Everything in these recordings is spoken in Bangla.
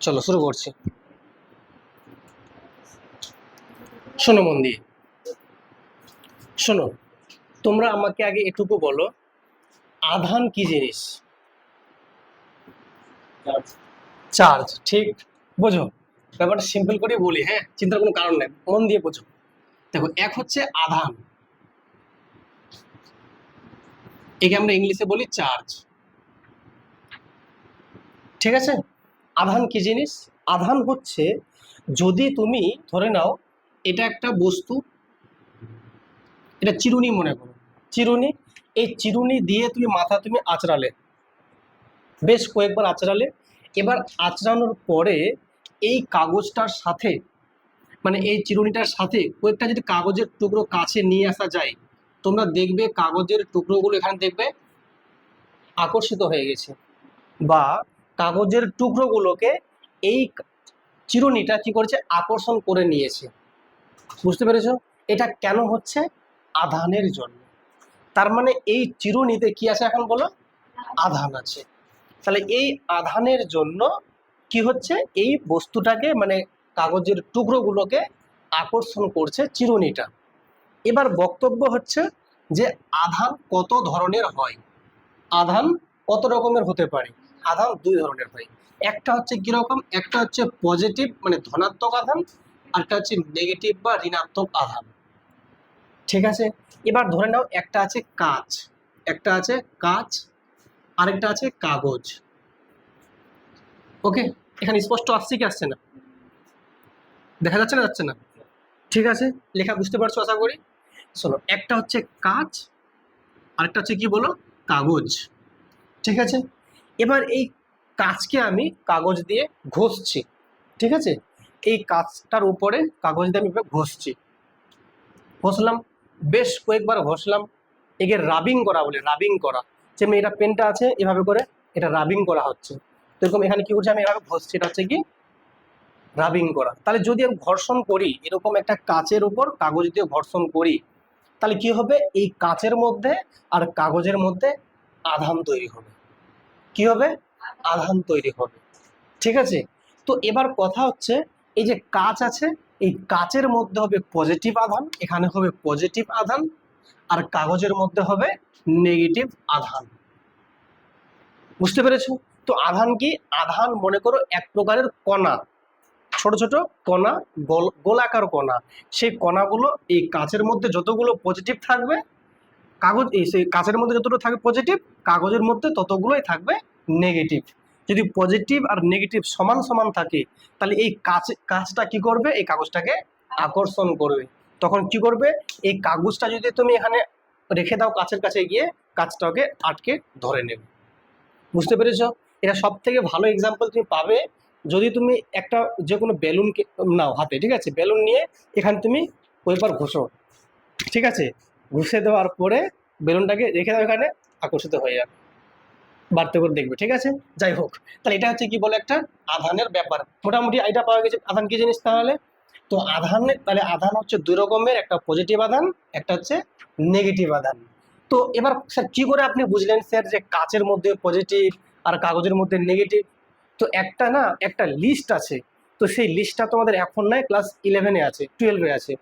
চলো শুরু করছি। শোনো মন দিয়ে, শোনো, তোমরা আমাকে আগে এটুকু বলো, আধান কি জিনিস? চার্জ, ঠিক। বোঝো, ব্যাপারটা সিম্পল করে বলি, হ্যাঁ, চিন্তার কোনো কারণ নেই, মন দিয়ে বোঝো। দেখো, এক হচ্ছে আধান, একে আমরা ইংলিশে বলি চার্জ, ঠিক আছে? আধান কি জিনিস? আধান হচ্ছে, যদি তুমি ধরে নাও এটা একটা বস্তু, এটা চিরুনি মনে করো, চিরুনি। এই চিরুনি দিয়ে তুমি মাথা তুমি আঁচড়ালে, বেশ কয়েকবার আঁচড়ালে, এবার আঁচড়ানোর পরে এই কাগজটার সাথে, মানে এই চিরুনিটার সাথে কয়েকটা যদি কাগজের টুকরো কাছে নিয়ে আসা যায়, তোমরা দেখবে কাগজের টুকরোগুলো এখানে দেখবে আকর্ষিত হয়ে গেছে, বা কাগজের টুকরোগুলোকে এই চিরুনিটা কি করেছে, আকর্ষণ করে নিয়েছে। বুঝতে পেরেছো? এটা কেন হচ্ছে? আধানের জন্য। তার মানে এই চিরুনিতে কি আছে এখন বলো? আধান আছে। তাহলে এই আধানের জন্য কি হচ্ছে, এই বস্তুটাকে মানে কাগজের টুকরোগুলোকে আকর্ষণ করছে চিরুনিটা। এবার বক্তব্য হচ্ছে যে আধান কত ধরনের হয়, আধান কত রকমের হতে পারে। আধান দুই ধরনের হয়, একটা হচ্ছে কিরকম, একটা হচ্ছে পজিটিভ মানে ধনাত্মক আধান, আরেকটা হচ্ছে নেগেটিভ বা ঋণাত্মক আধান, ঠিক আছে? এবার ধরে নাও একটা আছে কাঁচ, একটা আছে কাঁচ, আরেকটা আছে কাগজ। ওকে, এখানে স্পষ্ট আসছে কি আসছে না? দেখা যাচ্ছে না, যাচ্ছে না? ঠিক আছে, লেখা বুঝতে পারছো আশা করি। শোনো, একটা হচ্ছে কাঁচ, আরেকটা হচ্ছে কি বলো, কাগজ, ঠিক আছে? এবার এই কাঁচকে আমি কাগজ দিয়ে ঘষছি, ঠিক আছে? এই কাঁচটার উপরে কাগজ দিয়ে আমি এভাবে ঘষছি, ঘষলাম, বেশ কয়েকবার ঘষলাম। একে রাবিং করা বলে, রাবিং করা, যেমন এটা পেনটা আছে এভাবে করে এটা রাবিং করা হচ্ছে, তো এরকম এখানে কি করছি আমি এভাবে ঘষছি, এটা হচ্ছে কি রাবিং করা। তাহলে যদি আমি ঘর্ষণ করি এরকম একটা কাচের উপর কাগজ দিয়ে ঘর্ষণ করি, তাহলে কি হবে, এই কাচের মধ্যে আর কাগজের মধ্যে আধান তৈরি হবে। কি হবে? আধান তৈরি হবে, ঠিক আছে? তো এবার কথা হচ্ছে, এই যে কাচ আছে, এই কাচের মধ্যে হবে পজিটিভ আধান, এখানে হবে পজিটিভ আধান, আর কাগজের মধ্যে হবে নেগেটিভ আধান। বুঝতে পেরেছো? তো আধান কি? আধান মনে করো এক প্রকারের কণা, ছোট ছোট কণা, গোলাকার কণা। সেই কণাগুলো এই কাচের মধ্যে যতগুলো পজিটিভ থাকবে, কাগজ এই সেই কাচের মধ্যে যতগুলো থাকবে পজিটিভ, কাগজের মধ্যে ততগুলোই থাকবে নেগেটিভ। যদি পজিটিভ আর নেগেটিভ সমান সমান থাকে, তাহলে এই কাচটা কি করবে, এই কাগজটাকে আকর্ষণ করবে। তখন কি করবে, এই কাগজটা যদি তুমি এখানে রেখে দাও কাচের কাছে গিয়ে, কাচটাকে আটকে ধরে নেবে। বুঝতে পেরেছো? এটা সব থেকে ভালো এক্সাম্পল তুমি পাবে যদি তুমি একটা যে কোনো বেলুন নাও হাতে, ঠিক আছে? বেলুন নিয়ে এখানে তুমি কয়েকবার ঘষো, ঠিক আছে? ঘষে দেওয়ার পরে বেলুনটাকে রেখে দাও, এখানে আকর্ষিত হয়ে যাবে, বাড়তে করে দেখবে, ঠিক আছে? যাই হোক, তাহলে এটা হচ্ছে কি বলে, একটা আধানের ব্যাপার। মোটামুটি আইডিয়া পাওয়া গেছে আধান কি জিনিস তাহলে। তো আধানের, তাহলে আধান হচ্ছে দুই রকমের, একটা পজিটিভ আধান, একটা হচ্ছে নেগেটিভ আধান। তো এবার স্যার কি করে আপনি বুঝলেন স্যার যে কাচের মধ্যে পজিটিভ আর কাগজের মধ্যে নেগেটিভ? তো একটা না, একটা লিস্ট আছে, তো সেই লিস্টটা তোমাদের এখন নয়, ক্লাস 11-এ আছে, 12-এ আছে।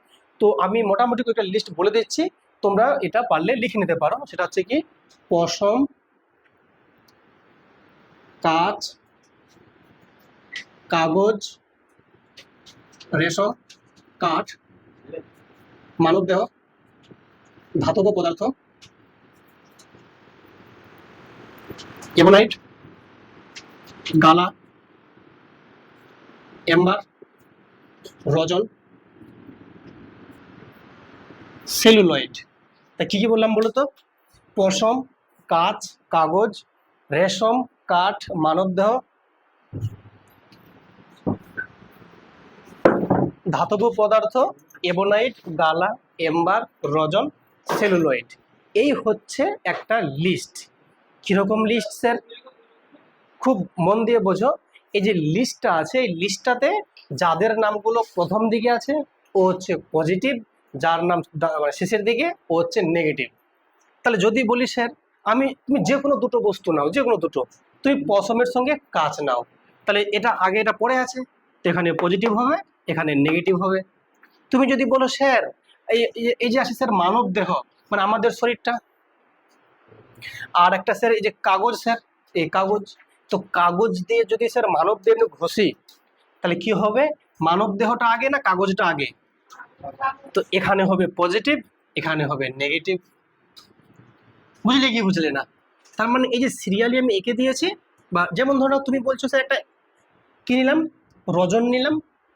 তো আমি মোটামুটি একটা লিস্ট বলে দিচ্ছি, তোমরা এটা পারলে লিখে নিতে পারো। সেটা হচ্ছে কি, পশম, কাঁচ, কাগজ, রেশম, কাঠ, মানবদেহ, ধাতব পদার্থ, এমোনাইট, গালা, এম্বার, রজন, সেলুলয়েড। তা কি কি বললাম বলো তো? পশম, কাঁচ, কাগজ, রেশম, কাঠ, মানবদেহ, ধাতব পদার্থ, এবোনাইট, গালা, এম্বার, রজন, সেলুলয়েড। এই হচ্ছে একটা লিস্ট। কিরকম লিস্ট স্যার? খুব মন দিয়ে বোঝো। এই যে লিস্টটা আছে, এই লিস্টটাতে যাদের নামগুলো প্রথম দিকে আছে ও হচ্ছে পজিটিভ, যার নাম মানে শেষের দিকে ও হচ্ছে নেগেটিভ। তাহলে যদি বলি স্যার, তুমি যে কোনো দুটো বস্তু নাও, যে কোনো দুটো, তুমি পশমের সঙ্গে কাঁচ নাও, তাহলে এটা আগে এটা পড়ে আছে, তো এখানে পজিটিভ হবে, এখানে নেগেটিভ হবে। তুমি যদি বলো স্যার এই যে আছে স্যার মানব দেহ, মানে আমাদের শরীরটা, আর একটা স্যার এই যে কাগজ স্যার, এই কাগজ, তো কাগজ দিয়ে যদি স্যার মানব দেহ ঘষি তাহলে কি হবে, মানব দেহটা আগে না কাগজটা আগে? তো এখানে হবে পজিটিভ, এখানে হবে নেগেটিভ। বুঝলে কি বুঝলে না? তার মানে এই যে সিরিয়ালি আমি এঁকে দিয়েছি, বা যেমন ধরো তুমি বলছো স্যার একটা কি নিলাম, রজন নিলাম,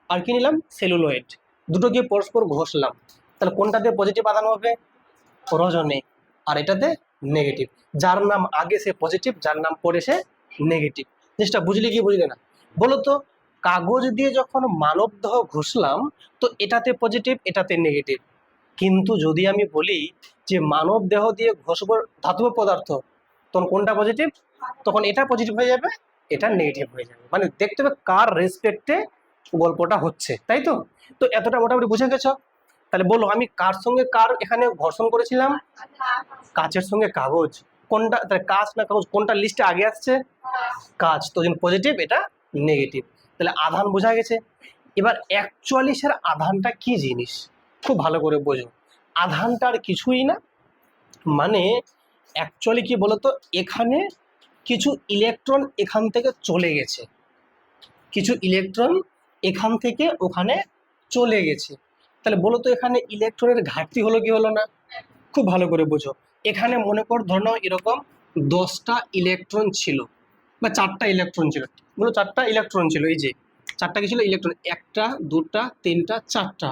আর কি নিলাম, সেলুলোয়েড, দুটোকে পরস্পর ঘষলাম, তাহলে কোনটাতে পজিটিভ আধান হবে, রজনে, আর এটাতে নেগেটিভ। যার নাম আগে সে পজিটিভ, যার নাম পরে সে নেগেটিভ। জিনিসটা বুঝলে কি বুঝলে না? বলো তো, কাগজ দিয়ে যখন মানব দেহ ঘষলাম তো এটাতে পজিটিভ, এটাতে নেগেটিভ। কিন্তু যদি আমি বলি যে মানব দেহ দিয়ে ঘষবো ধাতব পদার্থ, তখন কোনটা পজিটিভ, তখন এটা পজিটিভ হয়ে যাবে, এটা নেগেটিভ হয়ে যাবে। মানে দেখতে হবে কার রেসপেক্টে গল্পটা হচ্ছে, তাই তো? তো এতটা মোটামুটি বুঝে গেছো? তাহলে বলো আমি কার সঙ্গে কার এখানে ঘর্ষণ করেছিলাম, কাচের সঙ্গে কাগজ। কোনটা তাহলে কাচ না কাগজ, কোনটা লিস্টে আগে আসছে, কাচ, তো পজিটিভ, এটা নেগেটিভ। তাহলে আধান বোঝা গেছে। এবার অ্যাকচুয়ালি স্যার আধানটা কি জিনিস, খুব ভালো করে বোঝো। আধানটা আর কিছুই না, মানে অ্যাকচুয়ালি কি বলতো, এখানে কিছু ইলেকট্রন এখান থেকে চলে গেছে, কিছু ইলেকট্রন এখান থেকে ওখানে চলে গেছে। তাহলে বলো তো এখানে ইলেকট্রনের ঘাটতি হলো কি হলো না? খুব ভালো করে বোঝো। এখানে মনে কর ধরে নাও এরকম 10টা ইলেকট্রন ছিল, বা 4টা ইলেকট্রন ছিল, বলো 4টা ইলেকট্রন ছিল, এই যে 4টা কি ছিল ইলেকট্রন, 1টা 2টা 3টা 4টা,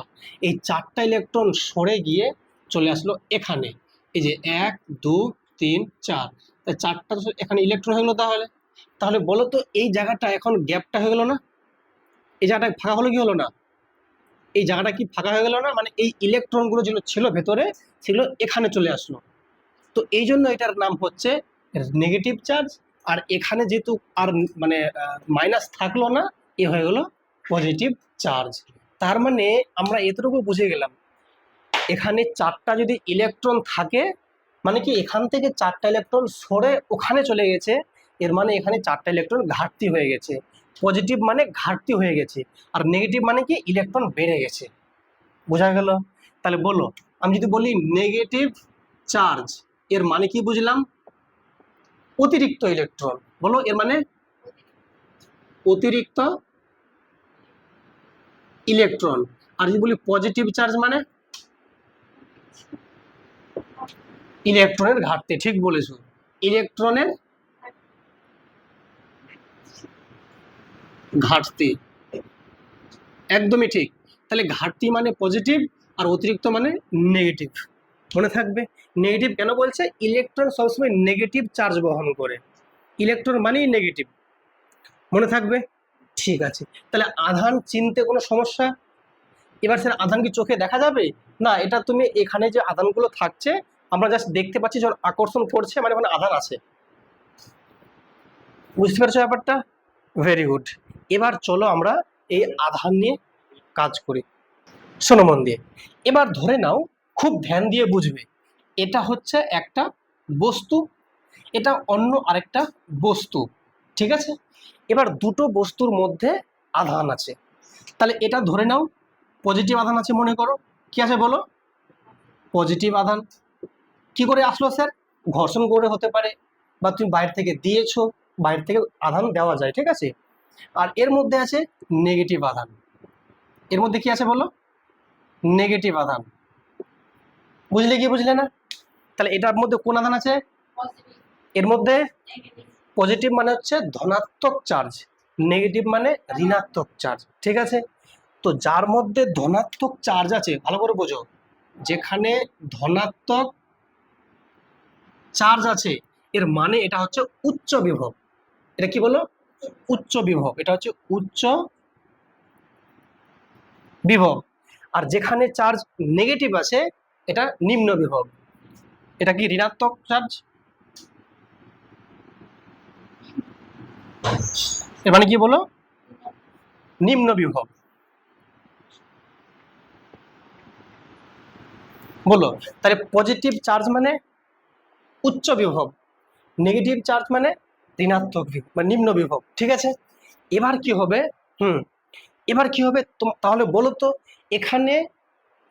এই 4টা ইলেকট্রন সরে গিয়ে চলে আসলো এখানে, এই যে 1 2 3 4, তাই 4টা এখানে ইলেকট্রন হয়ে গেলো। তাহলে তাহলে বলো তো এই জায়গাটা এখন গ্যাপটা হয়ে গেল না, এই জায়গাটা ফাঁকা হলো কি হলো না, এই জায়গাটা কি ফাঁকা হয়ে গেল না, মানে এই ইলেকট্রনগুলো যেগুলো ছিল ভেতরে সেগুলো এখানে চলে আসলো। তো এই জন্য এটার নাম হচ্ছে নেগেটিভ চার্জ। আর এখানে যেহেতু আর মানে মাইনাস থাকলো না, এ হয়ে গেল পজিটিভ চার্জ। তার মানে আমরা এতটুকু বুঝে গেলাম, এখানে 4টা যদি ইলেকট্রন থাকে, মানে কি এখান থেকে 4টা ইলেকট্রন সরে ওখানে চলে গেছে, এর মানে এখানে 4টা ইলেকট্রন ঘাটতি হয়ে গেছে। পজিটিভ মানে ঘাটতি হয়ে গেছে, আর নেগেটিভ মানে কি ইলেকট্রন বেড়ে গেছে। বোঝা গেল? তাহলে বলো, আমি যদি বলি নেগেটিভ চার্জ, এর মানে কি বুঝলাম, অতিরিক্ত ইলেকট্রন। বলো এর মানে অতিরিক্ত ইলেকট্রন। আর যদি বলি পজিটিভ চার্জ মানে ইলেকট্রনের ঘাটতি। ঠিক বলেছো, ইলেকট্রনের ঘাটতি, একদমই ঠিক। তাহলে ঘাটতি মানে পজিটিভ, আর অতিরিক্ত মানে নেগেটিভ। মনে থাকবে। নেগেটিভ কেন বলছে, ইলেকট্রন সবসময় নেগেটিভ চার্জ বহন করে, ইলেকট্রন মানেই নেগেটিভ। মনে থাকবে? ঠিক আছে। তাহলে আধান চিনতে কোনো সমস্যা? এবার স্যার আধান কি চোখে দেখা যাবে? না, এটা তুমি এখানে যে আধানগুলো থাকছে আমরা জাস্ট দেখতে পাচ্ছি, যখন আকর্ষণ করছে মানে ওখানে আধান আছে। বুঝতে পারছো ব্যাপারটা? Very good. এবার চলো আমরা এই আধান নিয়ে কাজ করি। শোনো মন দিয়ে। এবার ধরে নাও, খুব ধ্যান দিয়ে বুঝবে, এটা হচ্ছে একটা বস্তু, এটা অন্য আরেকটা বস্তু, ঠিক আছে? এবার দুটো বস্তুর মধ্যে আধান আছে। তাহলে এটা ধরে নাও পজিটিভ আধান আছে, মনে করো কি আছে বলো, পজিটিভ আধান। কি করে আসলো স্যার? ঘর্ষণ করে হতে পারে, বা তুমি বাইরে থেকে দিয়েছো, বাইরে থেকে আধান দেওয়া যায়, ঠিক আছে? আর এর মধ্যে আছে নেগেটিভ আধান। এর মধ্যে কি আছে বলো, নেগেটিভ আধান। বুঝলে কি বুঝলে না? তাহলে এটার মধ্যে কোন আধান আছে, এর মধ্যে পজিটিভ মানে হচ্ছে ধনাত্মক চার্জ, নেগেটিভ মানে ঋণাত্মক চার্জ, ঠিক আছে? তো যার মধ্যে ধনাত্মক চার্জ আছে, ভালো করে বোঝো, যেখানে ধনাত্মক চার্জ আছে এর মানে এটা হচ্ছে উচ্চ বিভব। এটা কি বলো, উচ্চ বিভব, এটা হচ্ছে উচ্চ বিভব। আর যেখানে চার্জ নেগেটিভ আছে এটা নিম্ন বিভব। এটা কি ঋণাত্মক চার্জ, এর মানে কি বলো, নিম্ন বিভব। বলো তাহলে পজিটিভ চার্জ মানে উচ্চ বিভব, নেগেটিভ চার্জ মানে ঋণাত্মক বিভব বা নিম্ন বিভব, ঠিক আছে? এবার কি হবে? এবার কি হবে তাহলে বলো তো, এখানে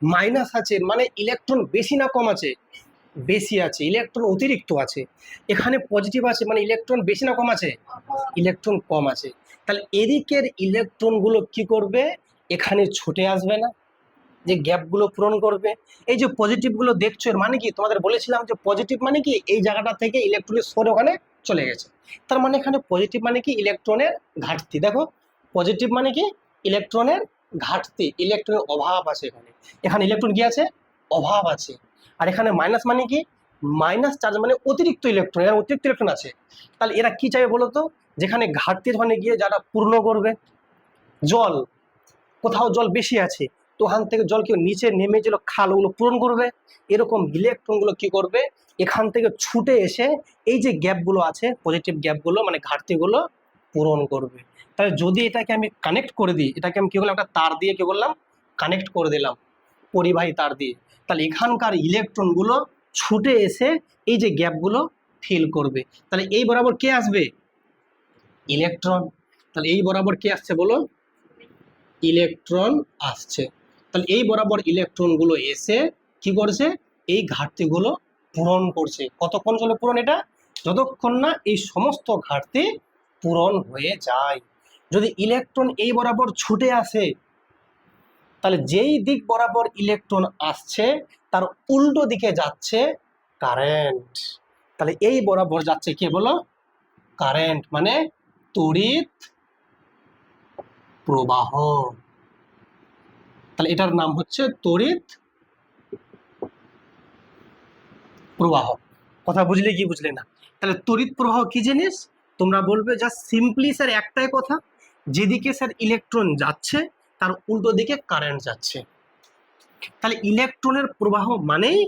মাইনাস আছে মানে ইলেকট্রন বেশি না কম আছে? বেশি আছে, ইলেকট্রন অতিরিক্ত আছে। এখানে পজিটিভ আছে মানে ইলেকট্রন বেশি না কম আছে? ইলেকট্রন কম আছে। তাহলে এদিকের ইলেকট্রন গুলো কি করবে? এখানে ছুটে আসবে না, যে গ্যাপ গুলো পূরণ করবে। এই যে পজিটিভ গুলো দেখছো, এর মানে কি? তোমাদের বলেছিলাম যে পজিটিভ মানে কি, এই জায়গাটা থেকে ইলেকট্রনের সরে ওখানে চলে গেছে। তার মানে এখানে পজিটিভ মানে কি, ইলেকট্রনের ঘাটতি। দেখো, পজিটিভ মানে কি, ইলেকট্রনের ঘাটতি, ইলেকট্রনের অভাব আছে এখানে। এখানে ইলেকট্রন কি আছে? অভাব আছে। আর এখানে মাইনাস মানে কি, মাইনাস চার্জ মানে অতিরিক্ত ইলেকট্রন, এর অতিরিক্ত ইলেকট্রন আছে। তাহলে এরা কি চাইবে বলো তো? যেখানে ঘাটতি ওখানে গিয়ে যারা পূর্ণ করবে। জল, কোথাও জল বেশি আছে তো ওখান থেকে জল কেউ নিচে নেমে যেগুলো খাল ওগুলো পূরণ করবে। এরকম ইলেকট্রন গুলো কি করবে? এখান থেকে ছুটে এসে এই যে গ্যাপ গুলো আছে, পজিটিভ গ্যাপ গুলো মানে ঘাটতি গুলো পূরণ করবে। তাহলে যদি এটাকে আমি কানেক্ট করে দিই, এটাকে আমি কি করলাম, একটা তার দিয়ে কি করলাম, কানেক্ট করে দিলাম, পরিবাহী তার দিয়ে। তাহলে এখানকার ইলেকট্রন গুলো ছুটে এসে এই যে গ্যাপ গুলো ফিল করবে। তাহলে এই বরাবর কে আসবে? ইলেকট্রন। তাহলে এই বরাবর কে আসছে বলো? ইলেকট্রন আসছে। তাহলে এই বরাবর ইলেকট্রন গুলো এসে কি করছে? এই ঘাটতি গুলো পূরণ করছে। কতক্ষণ চলে পূরণ এটা? যতক্ষণ না এই সমস্ত ঘাটতি পূরণ হয়ে যায়। যদি ইলেকট্রন এই বরাবর ছুটে আসে, তাহলে যেই দিক বরাবর ইলেকট্রন আসছে তার উল্টো দিকে যাচ্ছে কারেন্ট। তাহলে এই বরাবর যাচ্ছে কে বলো? কারেন্ট, মানে তড়িৎ প্রবাহ। তাহলে এটার নাম হচ্ছে তড়িৎ প্রবাহ। কথা বুঝলে কি বুঝলে না? তাহলে তড়িৎ প্রবাহ কি জিনিস? তোমরা বলবে যা সিম্পলি স্যার একটাই কথা, যেদিকে স্যার ইলেকট্রন যাচ্ছে তার উল্টো দিকে কারেন্ট যাচ্ছে। তাহলে ইলেকট্রনের প্রবাহ মানেই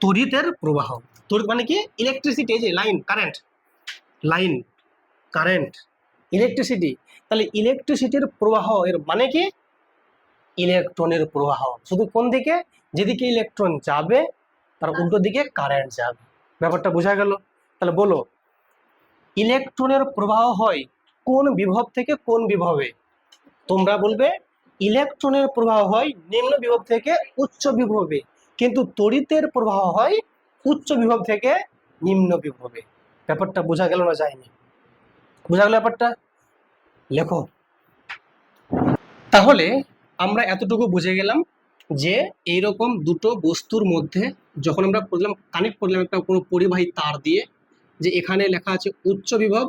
তড়িতের প্রবাহ। তড়িৎ মানে কি? ইলেকট্রিসিটি, যে line current, line current, electricity. তাহলে ইলেকট্রিসিটির প্রবাহ এর মানে কি? ইলেকট্রনের প্রবাহ। শুধু কোন দিকে? যেদিকে ইলেকট্রন যাবে তার উল্টো দিকে কারেন্ট যাবে। ব্যাপারটা বোঝা গেল? তাহলে বলো, ইলেকট্রনের প্রবাহ হয় কোন বিভব থেকে কোন বিভবে? তোমরা বলবে ইলেকট্রনের প্রবাহ হয় নিম্ন বিভব থেকে উচ্চ বিভবে, কিন্তু তড়িতের প্রবাহ হয় উচ্চ বিভব থেকে নিম্ন বিভবে। ব্যাপারটা বোঝা গেল না যায়নি? বোঝা গেল ব্যাপারটা? লেখো। তাহলে আমরা এতটুকু বুঝে গেলাম যে এইরকম দুটো বস্তুর মধ্যে যখন আমরা করলাম, কানেক্ট করলাম একটা কোনো পরিবাহী তার দিয়ে, যে এখানে লেখা আছে উচ্চ বিভব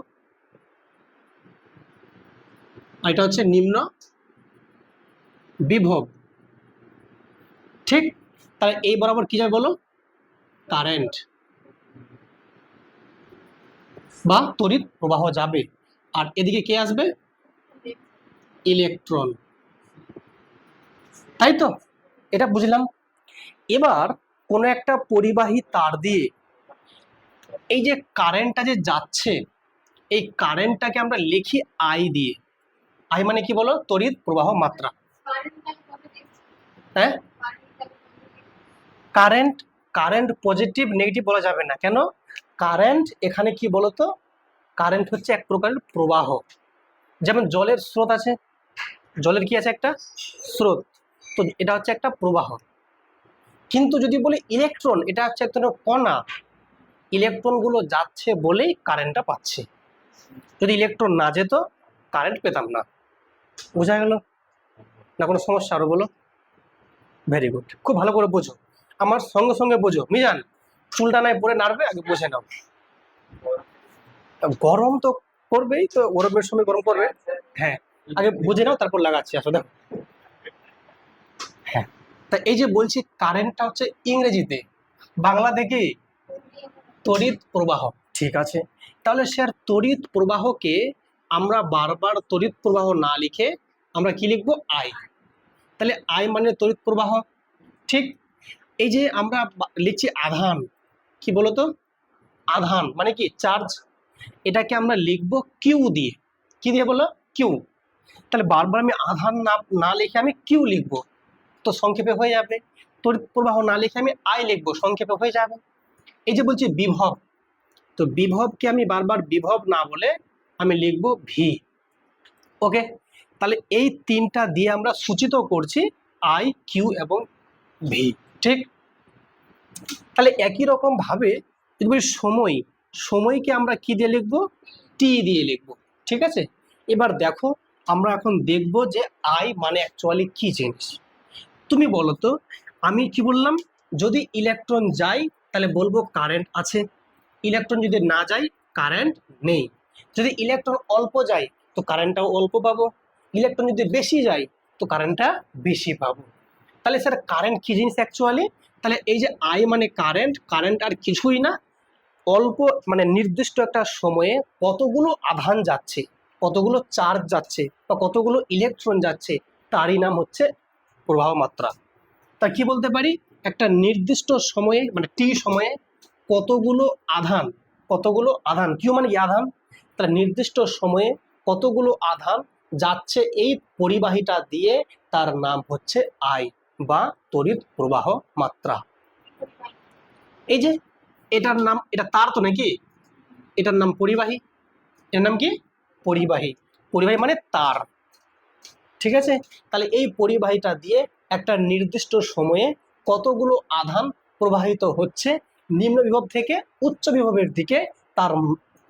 আর এটা হচ্ছে নিম্ন বিভব, ঠিক? তাহলে এই বরাবর কি যাবে বলো? কারেন্ট বা তড়িৎ প্রবাহ যাবে। আর এদিকে কে আসবে? ইলেকট্রন। তাই তো? এটা বুঝলাম। এবার কোনো একটা পরিবাহী তার দিয়ে এই যে কারেন্টটা যে যাচ্ছে, এই কারেন্টটাকে আমরা লিখি আই দিয়ে। আই মানে কি বলো? তড়িৎ প্রবাহ মাত্রা। হ্যাঁ, কারেন্ট, কারেন্ট পজিটিভ নেগেটিভ বলা যাবে না। কেন? কারেন্ট এখানে কি বলতো, কারেন্ট হচ্ছে এক প্রকারের প্রবাহ। যেমন জলের স্রোত আছে, জলের কি আছে? একটা স্রোত। তো এটা হচ্ছে একটা প্রবাহ। কিন্তু যদি বলি ইলেকট্রন, এটা হচ্ছে একটা কণা। ইলেকট্রন গুলো যাচ্ছে বলেই কারেন্টটা পাচ্ছে। যদি ইলেকট্রন না যেত কারেন্ট পেতাম না। বোঝা গেল না? কোনো সমস্যা আরো বলো? ভেরি গুড, খুব ভালো করে বোঝো, আমার সঙ্গে সঙ্গে বোঝো। মিজান, চুলটা নাই পরে নাড়বে, আগে বুঝে নাও। গরম তো করবেই তো, গরমের সময় গরম করবে। হ্যাঁ, আগে বুঝে নাও তারপর লাগাচ্ছি, আসো দেখো। হ্যাঁ, তা এই যে বলছি কারেন্টটা হচ্ছে ইংরেজিতে, বাংলা থেকে তড়িৎ প্রবাহ। ঠিক আছে, তাহলে স্যার তড়িৎ প্রবাহকে আমরা বারবার তড়িৎ প্রবাহ না লিখে আমরা কি লিখবো? আই। তাহলে আই মানে তড়িৎ প্রবাহ, ঠিক? এই যে আমরা লিখছি আধান, কি বলতো? আধান মানে কি? চার্জ। এটাকে আমরা লিখবো কিউ দিয়ে। কি দিয়ে বলো? কিউ। তাহলে বারবার আমি আধান না না লিখে আমি কিউ লিখবো, তো সংক্ষেপে হয়ে যাবে। তড়িৎ প্রবাহ না লিখে আমি আই লিখবো, সংক্ষেপে হয়ে যাবে। এই যে বলছি বিভব, তো বিভবকে আমি বারবার বিভব না বলে আমি লিখবো ভি। ওকে, তাহলে এই তিনটা দিয়ে আমরা সূচিত করছি আই, কিউ এবং ভি। ঠিক, তাহলে একই রকম ভাবে যদি বলি সময়, সময়কে আমরা কি দিয়ে লিখবো? টি দিয়ে লিখবো। ঠিক আছে, এবার দেখো আমরা এখন দেখব যে আই মানে অ্যাকচুয়ালি কি জিনিস। তুমি বলো তো, আমি কি বললাম? যদি ইলেকট্রন যায় তাহলে বলবো কারেন্ট আছে, ইলেকট্রন যদি না যায় কারেন্ট নেই। যদি ইলেকট্রন অল্প যায় তো কারেন্টটাও অল্প পাবো, ইলেকট্রন যদি বেশি যায় তো কারেন্টটা বেশি পাবো। তাহলে স্যার কারেন্ট কি জিনিস অ্যাকচুয়ালি? তাহলে এই যে আই মানে কারেন্ট, কারেন্ট আর কিছুই না, অল্প মানে নির্দিষ্ট একটা সময়ে কতগুলো আধান যাচ্ছে, কতগুলো চার্জ যাচ্ছে বা কতগুলো ইলেকট্রন যাচ্ছে, তারই নাম হচ্ছে প্রবাহ মাত্রা। তা কি বলতে পারি? একটা নির্দিষ্ট সময়ে মানে টি সময়ে কতগুলো আধান, কতগুলো আধান, কিউ মানে কি আধান, তাহলে নির্দিষ্ট সময়ে কতগুলো আধান যাচ্ছে এই পরিবাহীটা দিয়ে, তার নাম হচ্ছে আই বা তড়িৎ প্রবাহ মাত্রা। এই যে এটার নাম, এটা তার তো নাকি, এটার নাম পরিবাহী, এর নাম কি? পরিবাহী। পরিবাহী মানে তার। ঠিক আছে, তাহলে এই পরিবাহীটা দিয়ে একটা নির্দিষ্ট সময়ে কতগুলো আধান প্রবাহিত হচ্ছে নিম্ন বিভব থেকে উচ্চ বিভবের দিকে, তার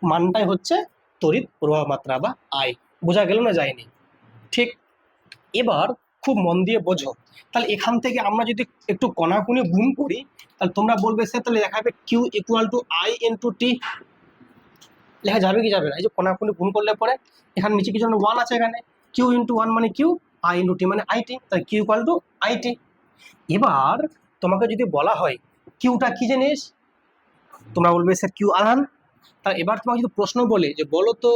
মানটাই হচ্ছে তড়িৎ প্রবাহ মাত্রা বা আই। বোঝা গেল না যায়নি? ঠিক, এবার খুব মন দিয়ে বোঝো। তাহলে এখান থেকে আমরা যদি একটু কণাকুনি গুণ করি তাহলে তোমরা বলবে স্যার তাহলে লেখা হবে Q equal to I into T. লেখা যাবে কি যাবে না? এই যে কণাকুনি গুণ করলে পরে এখানে নিচে কিছু ওয়ান আছে, এখানে কিউ ইন্টু ওয়ান মানে কিউ, আই ইন্টু টি মানে আইটি, তাহলে কিউ ইকুয়াল টু আইটি। এবার তোমাকে যদি বলা হয় কিউটা কি জিনিস, তোমরা বলবে স্যার কিউ আধান। তাহলে এবার তোমাকে যদি প্রশ্ন বলে যে বলো তো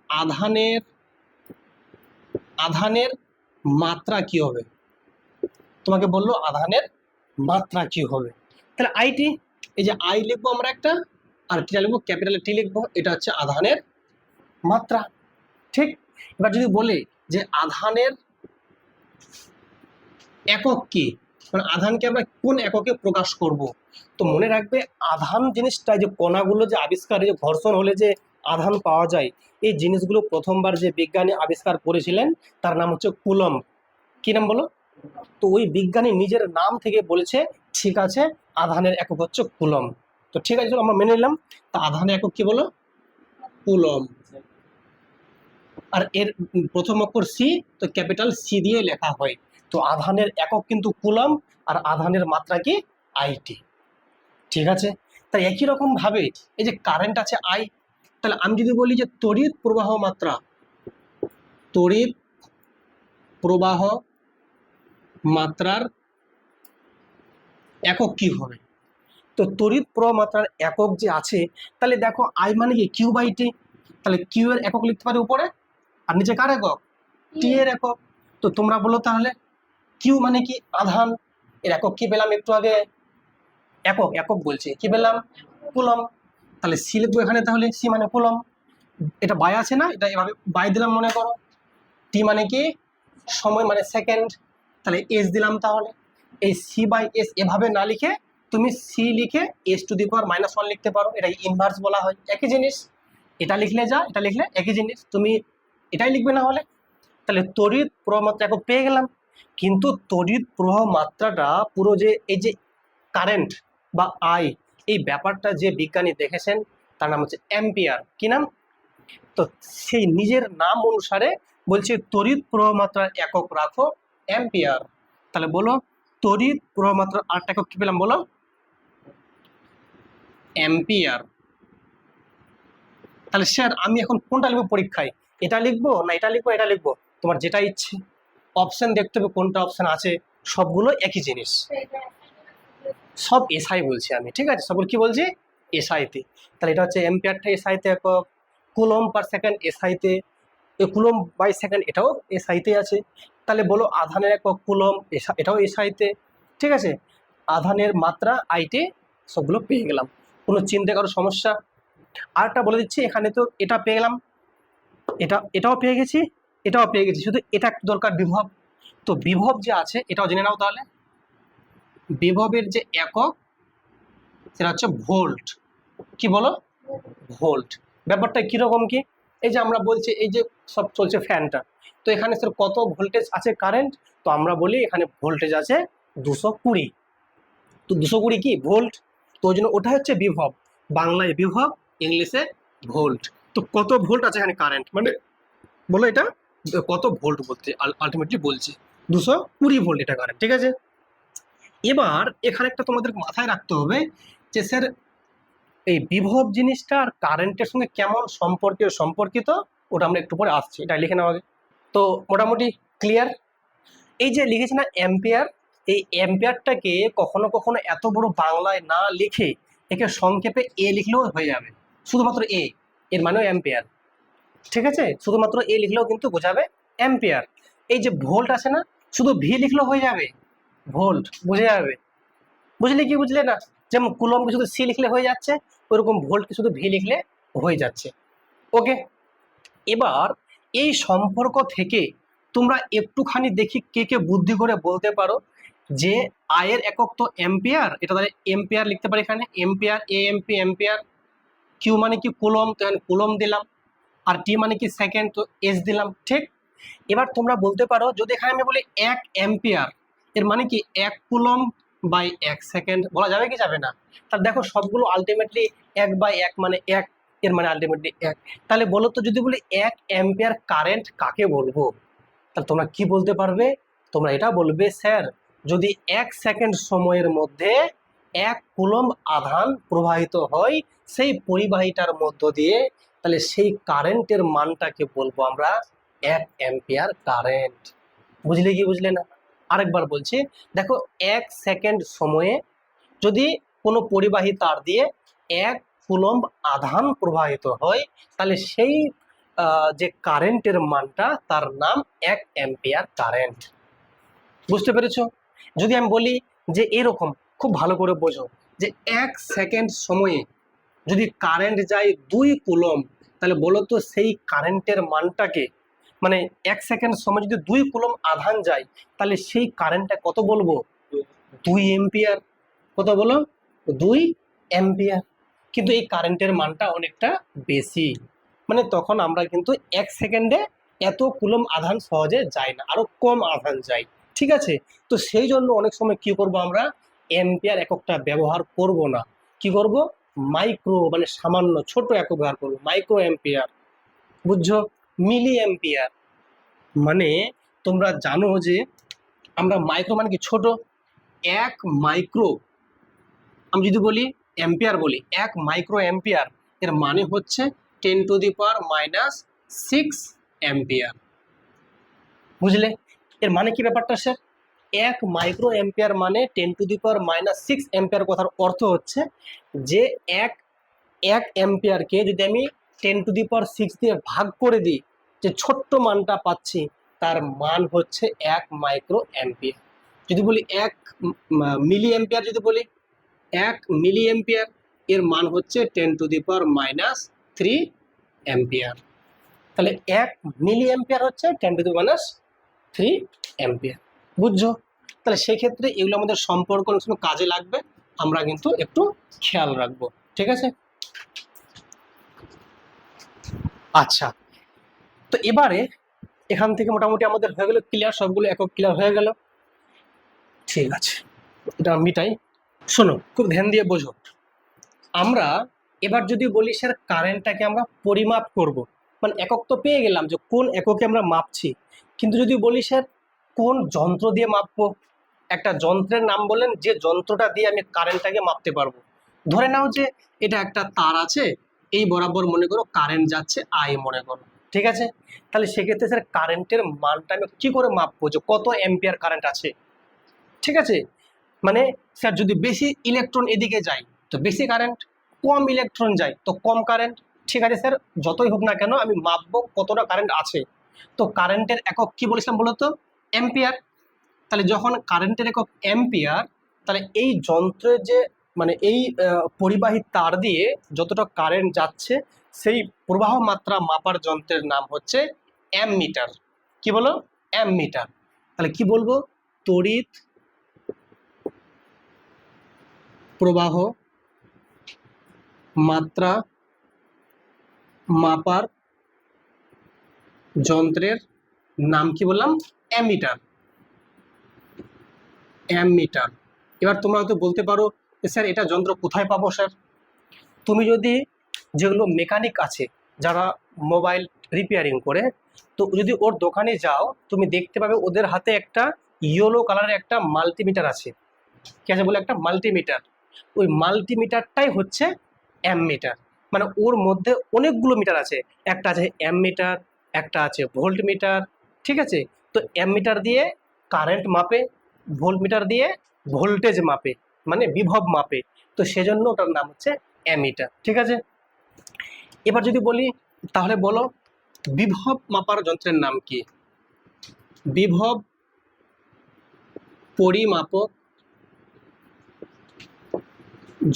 আধানের, আধানের মাত্রা কি হবে, তোমাকে বললো আধানের মাত্রা কি হবে, তাহলে আইটি, এই যে আই লিখবো আমরা একটা, আর টি লিখবো, ক্যাপিটাল টি লিখবো, এটা হচ্ছে আধানের মাত্রা। ঠিক, এবার যদি বলে যে আধানের একক কি, মানে আধানকে আমরা কোন এককে প্রকাশ করব, তো মনে রাখবে আধান জিনিসটা যে কণাগুলো যে আবিষ্কার, যে ঘর্ষণ হলে যে আধান পাওয়া যায়, এই জিনিসগুলো প্রথমবার যে বিজ্ঞানী আবিষ্কার করেছিলেন তার নাম হচ্ছে কুলম্ব। কি নাম বলো? তো ওই বিজ্ঞানী নিজের নাম থেকে বলেছে ঠিক আছে আধানের একক হচ্ছে কুলম্ব। তো ঠিক আছে, চলো আমরা মেনে নিলাম। তা আধানের একক কি বলো? কুলম্ব। আর এর প্রথম অক্ষর সি, তো ক্যাপিটাল সি দিয়ে লেখা হয়। তো আধানের একক কিন্তু কুলম্ব আর আধানের মাত্রা কি? আইটি। ঠিক আছে, তাই একই রকম ভাবে এই যে কারেন্ট আছে আই, তাহলে আমি যদি বলি যে তড়িৎ প্রবাহ মাত্রা, তড়িৎ প্রবাহ মাত্রার একক কি হবে? তো তড়িৎ প্রবাহ মাত্রার একক যে আছে, তাহলে দেখো আই মানে কি? Q by T. তাহলে কিউ এর একক লিখতে পারি উপরে, আর নিচে কার একক? টি এর একক। তো তোমরা বলো তাহলে কিউ মানে কি? আধান। এর একক কি পেলাম একটু আগে? একক, একক বলছে কি পেলাম? কুলম্ব। তাহলে সি লিখবো এখানে, তাহলে সি মানে কুলম্ব। এটা বাই আছে না, এটা এভাবে বাই দিলাম মনে করো। টি মানে কি? সময় মানে সেকেন্ড, তাহলে এস দিলাম। তাহলে এই সি বাই এস এভাবে না লিখে তুমি সি লিখে S to the power minus one লিখতে পারো, এটা ইনভার্স বলা হয়। একই জিনিস, এটা লিখলে যা এটা লিখলে একই জিনিস, তুমি এটাই লিখবে না হলে। তাহলে তড়িৎ প্রবাহ মাত্রা একক পেয়ে গেলাম। কিন্তু তড়িৎ প্রবাহ মাত্রাটা পুরো যে এই যে কারেন্ট বা আই, এই ব্যাপারটা যে বিজ্ঞানী দেখেছেন তার নাম হচ্ছে অ্যাম্পিয়ার। কি নাম? তো সেই নিজের নাম অনুসারে বলছে তড়িৎ প্রবাহ মাত্রার একক রাখো অ্যাম্পিয়ার। তাহলে বলো তড়িৎ প্রবাহ মাত্রার আরেকটা একক কি পেলাম বলো? অ্যাম্পিয়ার। তাহলে স্যার আমি এখন কোনটা লিখবো পরীক্ষায়? এটা লিখবো না এটা লিখবো, এটা লিখবো? তোমার যেটা ইচ্ছে। অপশন দেখতে হবে কোনটা অপশন আছে, সবগুলো একই জিনিস, সব এসআই বলছি আমি। ঠিক আছে, সবগুলো কি বলছি? এসআইতে। তাহলে এটা হচ্ছে অ্যাম্পিয়ারটা এসআইতে একক, কুলম্ব পার সেকেন্ড এসআইতে, কুলম্ব বাই সেকেন্ড এটাও এসআইতে আছে। তাহলে বলো আধানের একক কুলম্ব, এটাও এসআইতে। ঠিক আছে, আধানের মাত্রা আইতে, সবগুলো পেয়ে গেলাম। কোনো চিন্তা কারো সমস্যা? আরেকটা বলে দিচ্ছি, এখানে তো এটা পেয়ে গেলাম, এটাও পেয়ে গেছি, এটাও পেয়ে গেছি, শুধু এটা একটু দরকার বিভব। তো বিভব যে আছে এটাও জেনে নাও তাহলে। বিভবের যে একক সেটা হচ্ছে ভোল্ট। কি বলো? ভোল্ট। ব্যাপারটা কিরকম কি? এই যে আমরা বলছি এই যে সব চলছে ফ্যানটা, তো এখানে স্যার কত ভোল্টেজ আছে কারেন্ট, তো আমরা বলি এখানে ভোল্টেজ আছে 220। তো 220 কি ভোল্ট, তো ওই জন্য ওটা হচ্ছে বিভব, বাংলায় বিভব, ইংলিশে ভোল্ট। তো কত ভোল্ট আছে এখানে কারেন্ট, মানে বলো এটা কত ভোল্ট বলতে আলটিমেটলি বলছে 220 ভোল্ট এটা কারেন্ট, ঠিক আছে। এবার এখানে একটা তোমাদের মাথায় রাখতে হবে যে স্যার এই বিভব জিনিসটা আর কারেন্টের সঙ্গে কেমন সম্পর্কিত, ওটা আমরা একটু পরে আসছি, এটা লিখে নেওয়া আগে। তো মোটামুটি ক্লিয়ার। এই যে লিখেছে না অ্যাম্পিয়ার, এই অ্যাম্পিয়ারটাকে কখনো কখনো এত বড় বাংলায় না লিখে একে সংক্ষেপে এ লিখলেও হয়ে যাবে, শুধুমাত্র এ, এর মানেও অ্যাম্পিয়ার, ঠিক আছে, শুধুমাত্র এ লিখলেও কিন্তু বোঝাবে অ্যাম্পিয়ার। এই যে ভোল্ট আছে না, শুধু ভি লিখলেও হয়ে যাবে, ভোল্ট বুঝে যাবে, বুঝলে কি বুঝলে না, যেমন কুলমকে শুধু সি লিখলে হয়ে যাচ্ছে, ওইরকম ভোল্টকে শুধু ভি লিখলে হয়ে যাচ্ছে। ওকে, এবার এই সম্পর্ক থেকে তোমরা একটুখানি দেখি কে কে বুদ্ধি করে বলতে পারো যে আয়ের একক তো এম্পিয়ার, এটা তাহলে এম্পিয়ার লিখতে পারি এখানে, এম্পিয়ার, এ এমপি এম্পিয়ার, কিউ মানে কি কুলম, তো এখানে কুলম দিলাম, আর টি মানে কি সেকেন্ড, তো এস দিলাম, ঠিক। এবার তোমরা বলতে পারো যদি এখানে আমি বলি 1 এম্পিয়ার, এর মানে কি 1 কুলম বাই 1 সেকেন্ড, বলা যাবে কি যাবে না? তাহলে দেখো সবগুলো আলটিমেটলি 1/1 মানে 1, এর মানে আলটিমেটলি 1। তাহলে বলো তো যদি বলি 1 এম্পিয়ার কারেন্ট কাকে বলবো, তাহলে তোমরা কি বলতে পারবে? তোমরা এটা বলবে স্যার যদি 1 সেকেন্ড সময়ের মধ্যে 1 কুলম আধান প্রবাহিত হয় সেই পরিবাহীটার মধ্য দিয়ে, তাহলে সেই কারেন্টের মানটাকে বলবো আমরা 1 এম্পিয়ার কারেন্ট। বুঝলে কি বুঝলে না? আরেকবার বলছি, দেখো 1 সেকেন্ড সময়ে যদি কোনো পরিবাহী তার দিয়ে 1 কুলম আধান প্রবাহিত হয়, তাহলে সেই যে কারেন্টের মানটা তার নাম 1 এম্পিয়ার কারেন্ট। বুঝতে পেরেছো? যদি আমি বলি যে এরকম, খুব ভালো করে বোঝো, যে 1 সেকেন্ড সময়ে যদি কারেন্ট যায় 2 কুলম, তাহলে বলো তো সেই কারেন্টের মানটাকে, মানে 1 সেকেন্ড সময় যদি 2 কুলম আধান যায়, তাহলে সেই কারেন্টটা কত বলবো? 2 এম্পিয়ার। কত বলো? 2 এম্পিয়ার। কিন্তু এই কারেন্টের মানটা অনেকটা বেশি, মানে তখন আমরা কিন্তু 1 সেকেন্ডে এত কুলম আধান সহজে যায় না, আরো কম আধান যায়, ঠিক আছে। তো সেই জন্য অনেক সময় কি করব আমরা, এম্পিয়ার এককটা ব্যবহার করব না, কি করব, মাইক্রো মানে সামান্য ছোট একক ব্যবহার করবো, মাইক্রো এম্পিয়ার। বুঝছো? মিলি এম্পিয়ার মানে তোমরা জানো যে আমরা মাইক্রো মানে কি ছোট, 1 মাইক্রো, আমি যদি বলি এম্পিয়ার বলি 1 মাইক্রো এম্পিয়ার, এর মানে হচ্ছে 10⁻⁻6 এম্পিয়ার। বুঝলে এর মানে কি ব্যাপারটা স্যার? 1 মাইক্রো এম্পিয়ার মানে 10⁻⁻6 এম্পিয়ার। কথার অর্থ হচ্ছে যে এক এক এম্পিয়ারকে যদি আমি 10⁻6 দিয়ে ভাগ করে দিই, যে ছোট্ট মানটা পাচ্ছি তার মান হচ্ছে 1 মাইক্রো এম্পিয়ার। যদি বলি 1 মিলি এম্পিয়ার, যদি বলি 1 মিলি এম্পিয়ার, এর মান হচ্ছে 10⁻³ এম্পিয়ার। তাহলে 1 মিলি এম্পিয়ার হচ্ছে 10⁻³ এম্পিয়ার। বুঝছো? তাহলে সেক্ষেত্রে এগুলো আমাদের সম্পর্ক অনেক সময় কাজে লাগবে, আমরা কিন্তু একটু খেয়াল রাখবো, ঠিক আছে। আচ্ছা, তো এবারে এখান থেকে মোটামুটি আমাদের হয়ে গেল ক্লিয়ার, সবগুলো একক ক্লিয়ার হয়ে গেল, ঠিক আছে। এটা মিটাই, শোনো খুব ধ্যান দিয়ে বোঝো। আমরা এবার যদি বলি স্যার কারেন্টটাকে আমরা পরিমাপ করব, মানে একক তো পেয়ে গেলাম যে কোন এককে আমরা মাপছি, কিন্তু যদি বলি স্যার কোন যন্ত্র দিয়ে মাপবো, একটা যন্ত্রের নাম বলেন যে যন্ত্রটা দিয়ে আমি কারেন্টটাকে মাপতে পারবো। ধরে নাও যে এটা একটা তার আছে, এই বরাবর মনে করো কারেন্ট যাচ্ছে আই মনে করো, ঠিক আছে। তাহলে সেক্ষেত্রে স্যার কারেন্টের মানটা আমি কি করে মাপবো যে কত এম্পিয়ার কারেন্ট আছে, ঠিক আছে। মানে স্যার যদি বেশি ইলেকট্রন এদিকে যায় তো বেশি কারেন্ট, কম ইলেকট্রন যায় তো কম কারেন্ট, ঠিক আছে স্যার। যতই হোক না কেন আমি মাপবো কতটা কারেন্ট আছে। তো কারেন্টের একক কি বলেছিলাম বলতো? এম্পিয়ার। তাহলে যখন কারেন্টের একক এম্পিয়ার, তাহলে এই যন্ত্রের যে মানে এই পরিবাহী তার দিয়ে যতটা কারেন্ট যাচ্ছে সেই প্রবাহ মাত্রা মাপার যন্ত্রের নাম হচ্ছে অ্যামমিটার। কি বলো? অ্যামমিটার। তাহলে কি বলবো? তড়িৎ প্রবাহ মাত্রা মাপার যন্ত্রের নাম কি বললাম? অ্যামিটার। অ্যামিটার। এবার তোমরা হয়তো বলতে পারো স্যার এটা যন্ত্র কোথায় পাবো স্যার? তুমি যদি যেগুলো মেকানিক আছে যারা মোবাইল রিপেয়ারিং করে, তো যদি ওর দোকানে যাও তুমি দেখতে পাবে ওদের হাতে একটা ইয়েলো কালারের একটা মাল্টিমিটার আছে। কি আছে বলে? একটা মাল্টিমিটার। ওই মাল্টিমিটারটাই হচ্ছে অ্যামমিটার। মানে ওর মধ্যে অনেকগুলো মিটার আছে, একটা আছে অ্যামমিটার, একটা আছে ভোল্ট মিটার, ঠিক আছে? তো অ্যামমিটার দিয়ে কারেন্ট মাপে, ভোল্ট মিটার দিয়ে ভোল্টেজ মাপে, মানে বিভব মাপে। তো সেজন্য ওটার নাম হচ্ছে অ্যামিটার, ঠিক আছে? এবার যদি বলি তাহলে বলো বিভব মাপার যন্ত্রের নাম কি? বিভব পরিমাপক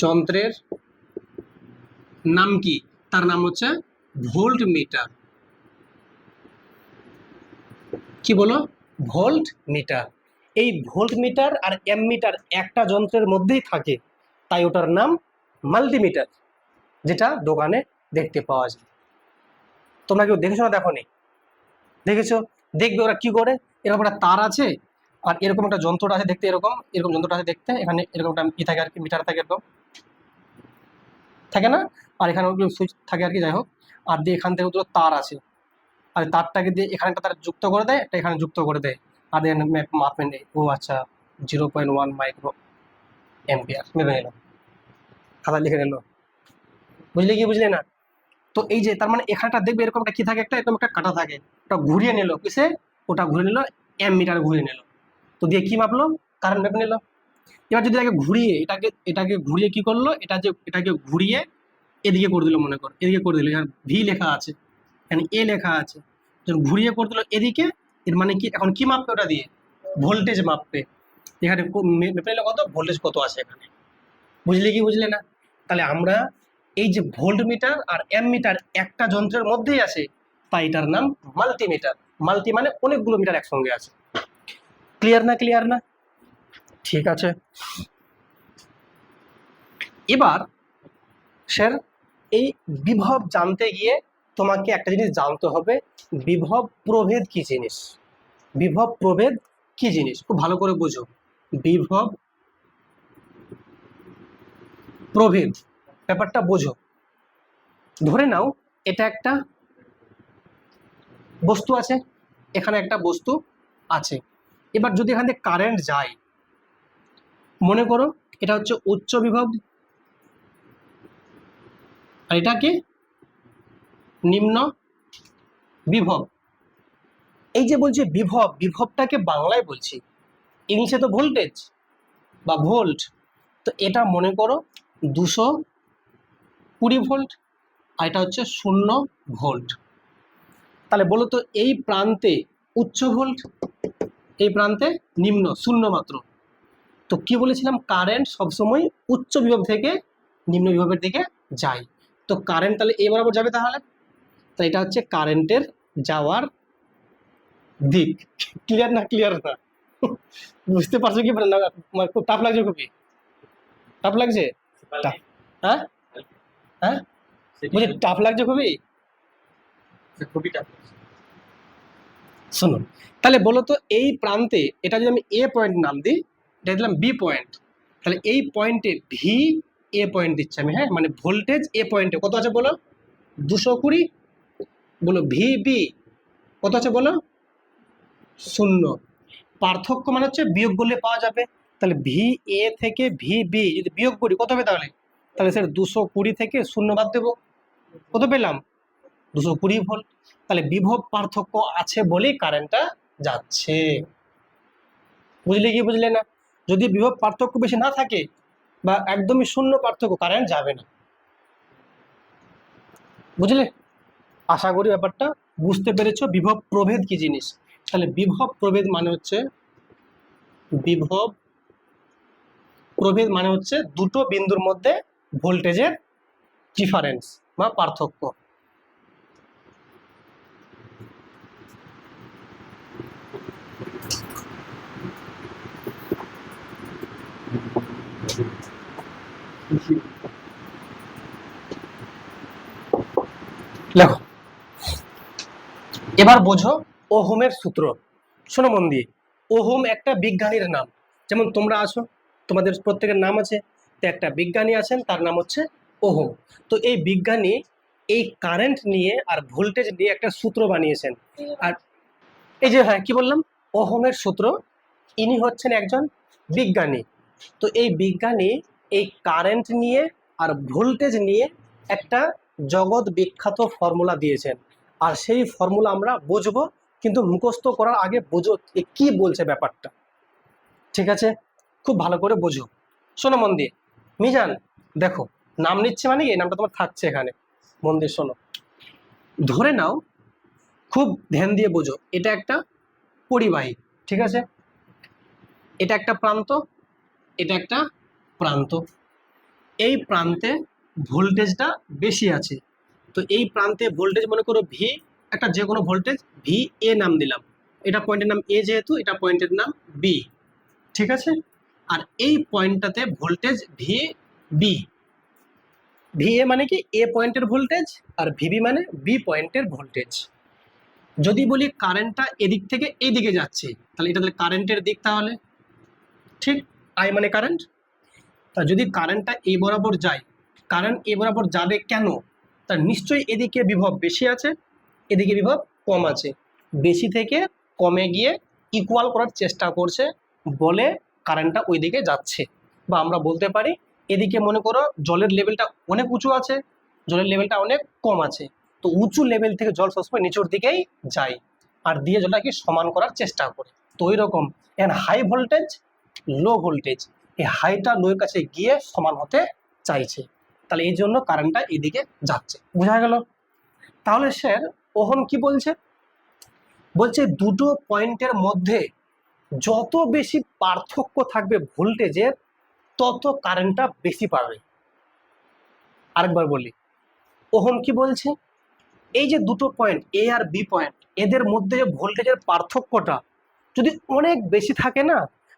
যন্ত্রের নাম কি? তার নাম হচ্ছে ভোল্ট মিটার। কি বলো? Volt metre. এই ভোল্ট মিটার আর অ্যামমিটার একটা যন্ত্রের মধ্যেই থাকে, তাই ওটার নাম মাল্টিমিটার, যেটা দোকানে দেখতে পাওয়া যায়। তোমরা কেউ দেখেছো না? দেখো নি? দেখেছো? দেখবে ওরা কি করে, এরকম একটা তার আছে আর এরকম একটা যন্ত্রটা আছে দেখতে, এরকম এরকম যন্ত্রটা আছে দেখতে, এখানে এরকম একটা ই থাকে আর কি, মিটার থাকে, এরকম থাকে না? আর এখানে সুইচ থাকে আর কি, যাই হোক। আর দিয়ে এখান থেকে দুটো তার আছে, আর তারটাকে দিয়ে এখানে একটা তার যুক্ত করে দেয়, একটা এখানে যুক্ত করে দেয়, আর এখানে মাপে নেই। ও আচ্ছা, 0.1 মাইক্রো এম্পিয়ার মেপে নিল, খাতা লিখে নিল। বুঝলে কি বুঝলে না? তো এই যে তার মানে এখানটা দেখবে এরকম একটা কি থাকে, একটা এরকম একটা কাটা থাকে, ওটা ঘুরিয়ে নিল কিসে? ওটা ঘুরে নিল অ্যামমিটার, ঘুরিয়ে নিল। তো দিয়ে কি মাপলো? কারেন্ট মেপে নিল। এবার যদি এটাকে ঘুরিয়ে এটাকে ঘুরিয়ে কি করলো? এটাকে ঘুরিয়ে এদিকে করে দিল, মনে কর এদিকে করে দিল, এখানে ভি লেখা আছে, এখানে এ লেখা আছে, যখন ঘুরিয়ে করে দিল এদিকে, এর মানে কি এখন কি মাপবে? ওটা দিয়ে ভোল্টেজ মাপবে। এখানে মেপে নিল কত ভোল্টেজ কত আছে এখানে। বুঝলে কি বুঝলে না? তাহলে আমরা এই যে ভোল্ট মিটার আর অ্যামমিটার একটা যন্ত্রের মধ্যেই আছে, তাই এটার নাম মাল্টিমিটার। মাল্টি মানে অনেকগুলো মিটার একসঙ্গে আছে। ক্লিয়ার না? ক্লিয়ার না? ঠিক আছে। এবার স্যার এই বিভব জানতে গিয়ে তোমাকে একটা জিনিস জানতে হবে, বিভব প্রভেদ কি জিনিস? বিভব প্রভেদ কি জিনিস খুব ভালো করে বুঝো। বিভব প্রভেদ ব্যাপারটা বোঝো। ধরে নাও এটা একটা বস্তু আছে, এখানে একটা বস্তু আছে। এবার যদি এখান থেকে কারেন্ট যায়, মনে করো এটা হচ্ছে উচ্চ বিভব আর এটা কি নিম্ন বিভব। এই যে বলছি বিভব, বিভবটাকে বাংলায় বলছি, ইংলিশে তো ভোল্টেজ বা ভোল্ট। তো এটা মনে করো 220 ভোল্ট আর এটা হচ্ছে 0 ভোল্ট। তাহলে বলো তো এই প্রান্তে উচ্চ ভোল্ট, এই প্রান্তে নিম্ন, 0 মাত্র। তো কি বলেছিলাম? কারেন্ট সবসময় উচ্চ বিভব থেকে নিম্ন বিভবের দিকে যায়। তো কারেন্ট তাহলে এই বরাবর যাবে, তাহলে এটা হচ্ছে কারেন্টের যাওয়ার দিক। ক্লিয়ার না? ক্লিয়ার না? বুঝতে পারছো কি না? খুব টাফ লাগছে, খুবই টাফ লাগছে। হ্যাঁ হ্যাঁ, বুঝি টাফ লাগছে খুবই, খুবই টাফ। শোনো তাহলে বলো তো এই প্রান্তে এটা যদি আমি এ পয়েন্ট নাম দিই, এটা দিলাম বি পয়েন্ট, তাহলে এই পয়েন্টে ভি এ পয়েন্ট দিচ্ছি আমি, হ্যাঁ, মানে ভোল্টেজ এ পয়েন্টে কত আছে বলো? 220। বলো ভি বি কত আছে বলো? 0। পার্থক্য মানে হচ্ছে বিয়োগ করলে পাওয়া যাবে। তাহলে ভি এ থেকে ভি বি যদি বিয়োগ করি কত হবে তাহলে? তাহলে স্যার 220 থেকে 0 বাদ দেবো, কত পেলাম? 220 ভোল্ট। তাহলে বিভব পার্থক্য আছে বলেই কারেন্টটা যাচ্ছে। বুঝলে কি বুঝলে না? যদি বিভব পার্থক্য বেশি না থাকে বা একদমই 0 পার্থক্য, কারেন্ট যাবে না। বুঝলে? আশা করি ব্যাপারটা বুঝতে পেরেছো বিভব প্রভেদ কি জিনিস। তাহলে বিভব প্রভেদ মানে হচ্ছে, বিভব প্রভেদ মানে হচ্ছে দুটো বিন্দুর মধ্যে ভোল্টেজের ডিফারেন্স বা পার্থক্য। দেখো এবার বোঝো ওহমের সূত্র। শোনো মন দিয়ে, ওহম একটা বিজ্ঞানীর নাম। যেমন তোমরা আছো, তোমাদের প্রত্যেকের নাম আছে, তো একটা বিজ্ঞানী আছেন, তার নাম হচ্ছে ওহম। তো এই বিজ্ঞানী এই কারেন্ট নিয়ে আর ভোল্টেজ নিয়ে একটা সূত্র বানিয়েছেন। আর এই যে, হ্যাঁ কি বললাম, ওহমের সূত্র, ইনি হচ্ছেন একজন বিজ্ঞানী। তো এই বিজ্ঞানী এই কারেন্ট নিয়ে আর ভোল্টেজ নিয়ে একটা জগৎ বিখ্যাত ফর্মুলা দিয়েছেন। আর সেই ফর্মুলা আমরা বুঝবো, কিন্তু মুখস্থ করার আগে বুঝো এ কি বলছে ব্যাপারটা। ঠিক আছে, খুব ভালো করে বোঝো। শোনো মন দিয়ে, মিজান দেখো, নাম নিচ্ছে মানে এই নামটা তোমার থাকছে এখানে, মন দিয়ে শোনো। ধরে নাও, খুব ধ্যান দিয়ে বোঝো, এটা একটা পরিবাহী, ঠিক আছে, এটা একটা প্রান্ত, এটা একটা প্রান্ত। এই প্রান্তে ভোল্টেজটা বেশি আছে, তো এই প্রান্তে ভোল্টেজ মনে করো ভি, একটা যে কোনো ভোল্টেজ ভি এ নাম দিলাম, এটা পয়েন্টের নাম এ, যেহেতু এটা পয়েন্টের নাম বি, ঠিক আছে। আর এই পয়েন্টটাতে voltage V B, V A মানে কি এ পয়েন্টের ভোল্টেজ, আর ভিবি মানে বি পয়েন্টের ভোল্টেজ। যদি বলি কারেন্টটা এদিক থেকে এই দিকে যাচ্ছে, তাহলে এটা তাহলে কারেন্টের দিক, তাহলে ঠিক, আই মানে কারেন্ট। তা যদি কারেন্টটা এই বরাবর যায়, কারেন্ট এ বরাবর যাবে কেন, তার নিশ্চয়ই এদিকে বিভব বেশি আছে, এদিকে বিভব কম আছে, বেশি থেকে কমে গিয়ে ইকুয়াল করার চেষ্টা করছে, বলে কারেন্টটা ওই দিকে যাচ্ছে। বা আমরা বলতে পারি এদিকে মনে করো জলের লেভেলটা অনেক উঁচু আছে, জলের লেভেলটা অনেক কম আছে, তো উঁচু লেভেল থেকে জল সবসময় নিচের দিকেই যায়, আর দিয়ে জলটাকে সমান করার চেষ্টা করে। তো ওই রকম এখানে হাই ভোল্টেজ, লো ভোল্টেজ, এই হাইটা লোয়ের কাছে গিয়ে সমান হতে চাইছে, তাহলে এই জন্য কারেন্টটা এদিকে যাচ্ছে। বোঝা গেল? তাহলে স্যার ওহম কি বলছে, বলছে দুটো পয়েন্টের মধ্যে যত বেশি পার্থক্য থাকবে ভোল্টেজের, তত কারেন্টটা বেশি পাবে। আরেকবার বলি, ওহম কি বলছে, এই যে দুটো পয়েন্ট এ আর বি পয়েন্ট, এদের মধ্যে যে ভোল্টেজের পার্থক্যটা যদি অনেক বেশি থাকে না,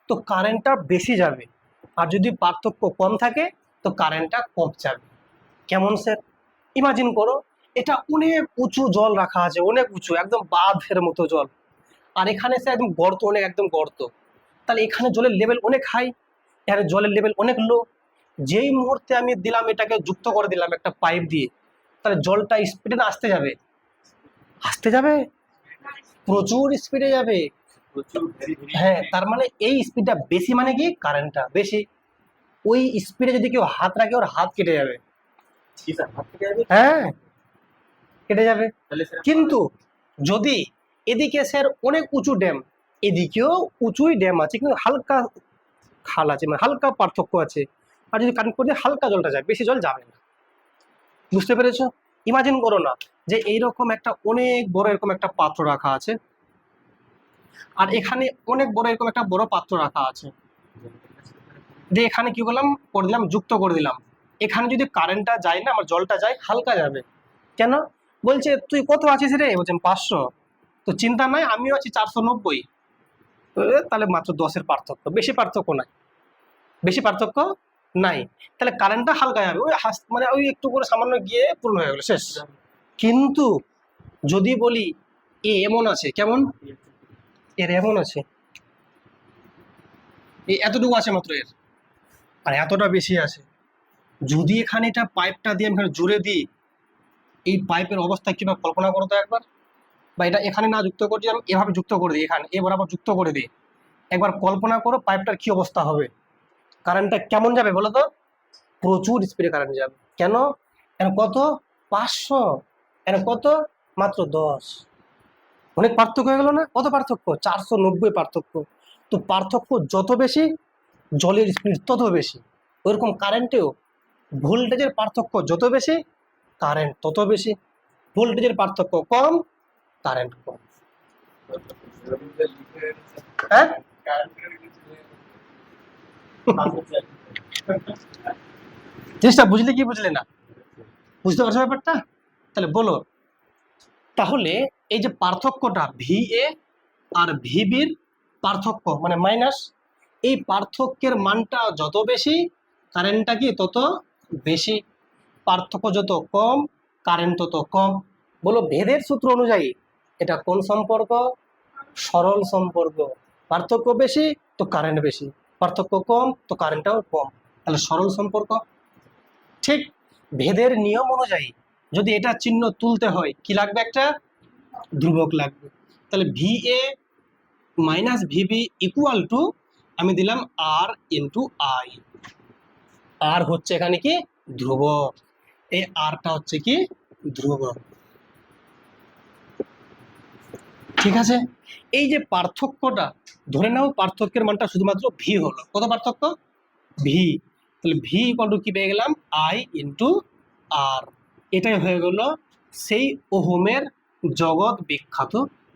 তো কারেন্টটা বেশি যাবে, আর যদি পার্থক্য কম থাকে তো কারেন্টটা কম যাবে। কেমন স্যার? ইমাজিন করো, এটা অনেক উঁচু জল রাখা আছে, অনেক উঁচু, একদম বাঁধের মতো জল, আর এখানে স্যার একদম গর্ত, অনেক একদম গর্ত, তাহলে এখানে জলের লেভেল অনেক হাই, এখানে জলের লেভেল অনেক লো। যেই মুহূর্তে আমি দিলাম, এটাকে যুক্ত করে দিলাম একটা পাইপ দিয়ে, তাহলে জলটা স্পিডে না আসতে যাবে? আসতে যাবে, প্রচুর স্পিডে যাবে। হ্যাঁ, তার মানে এই স্পিডটা বেশি মানে কি কারেন্টটা বেশি। ওই স্পিডে যদি কেউ হাত রাখে, ওর হাত কেটে যাবে। হ্যাঁ, কেটে যাবে। কিন্তু যদি এদিকে স্যার অনেক উঁচু ড্যাম, এদিকেও উঁচুই ড্যাম আছে, কিন্তু হালকা খাল আছে, মানে হালকা পার্থক্য আছে, আর যদি কারেন্ট করে হালকা জলটা যায়, বেশি জল যাবে না। বুঝতে পেরেছো? ইমাজিন করো না যে এইরকম একটা অনেক বড় এরকম একটা পাত্র রাখা আছে, আর এখানে অনেক বড় এরকম একটা বড় পাত্র রাখা আছে, দিয়ে এখানে কি করলাম, করে দিলাম, যুক্ত করে দিলাম। এখানে যদি কারেন্টটা যায় না, আমার জলটা যায়, হালকা যাবে। কেন? বলছে তুই কত আছিস রে, বলছেন 500, তো চিন্তা নাই, আমিও আছি 490। তাহলে মাত্র 10-এর পার্থক্য, বেশি পার্থক্য নাই, বেশি পার্থক্য নাই, তাহলে কারেন্টটা হালকা যাবে, ওই মানে ওই একটু করে সামান্য গিয়ে পূর্ণ হয়ে গেল, শেষ। কিন্তু যদি বলি এ এমন আছে, কেমন, এর এমন আছে, এই এতটুকু আছে মাত্র এর, আর এতটা বেশি আছে, যদি এখানে এটা পাইপটা দিয়ে আমি এখানে জুড়ে দিই, এই পাইপের অবস্থা কিভাবে কল্পনা করো তো একবার। বা এটা এখানে না যুক্ত করছি, আমি এভাবে যুক্ত করে দিই, এখানে এ বরাবর যুক্ত করে দিই, একবার কল্পনা করো পাইপটার কি অবস্থা হবে, কারেন্টটা কেমন যাবে বলো তো? প্রচুর স্পিডে কারেন্ট যাবে। কেন? এর কত, 500, এর কত, মাত্র 10। অনেক পার্থক্য হয়ে গেল না? কত পার্থক্য? 490 পার্থক্য। তো পার্থক্য যত বেশি, জলের স্পিড তত বেশি। ওইরকম কারেন্টেও ভোল্টেজের পার্থক্য যত বেশি, কারেন্ট তত বেশি। ভোল্টেজের পার্থক্য কম, কারেন্ট কম। হ্যাঁ, জিনিসটা বুঝলে কি বুঝলে না? বুঝতে পারছো ব্যাপারটা? তাহলে বলো, তাহলে এই যে পার্থক্যটা ভি এ আর ভিবির পার্থক্য মানে মাইনাস, এই পার্থক্যের মানটা যত বেশি, কারেন্টটা কি তত বেশি। পার্থক্য যত কম, কারেন্ট তত কম। বলো ভেদের সূত্র অনুযায়ী এটা কোন সম্পর্ক? সরল সম্পর্ক। পার্থক্য বেশি তো কারেন্ট বেশি, পার্থক্য কম তো কারেন্টটাও কম, তাহলে সরল সম্পর্ক। ঠিক ভেদের নিয়ম অনুযায়ী যদি এটা চিহ্ন তুলতে হয় কি লাগবে? একটা ধ্রুবক লাগবে। তাহলে V A minus VB equal to আমি দিলাম আর ইন্টু আই। আর হচ্ছে এখানে কি? ধ্রুবক। এই আরটা হচ্ছে কি? ধ্রুবক। ঠিক আছে, এই যে পার্থক্যটা, ধরে নাও পার্থক্যের মানটা শুধুমাত্র ভি হলো। কত পার্থক্য? ভি। তাহলে ভি ইকুয়াল টু কি পেয়ে গেলাম? আই ইন্টু আর। এটাই হয়ে গেল সেই ওহমের জগৎ বিখ্যাত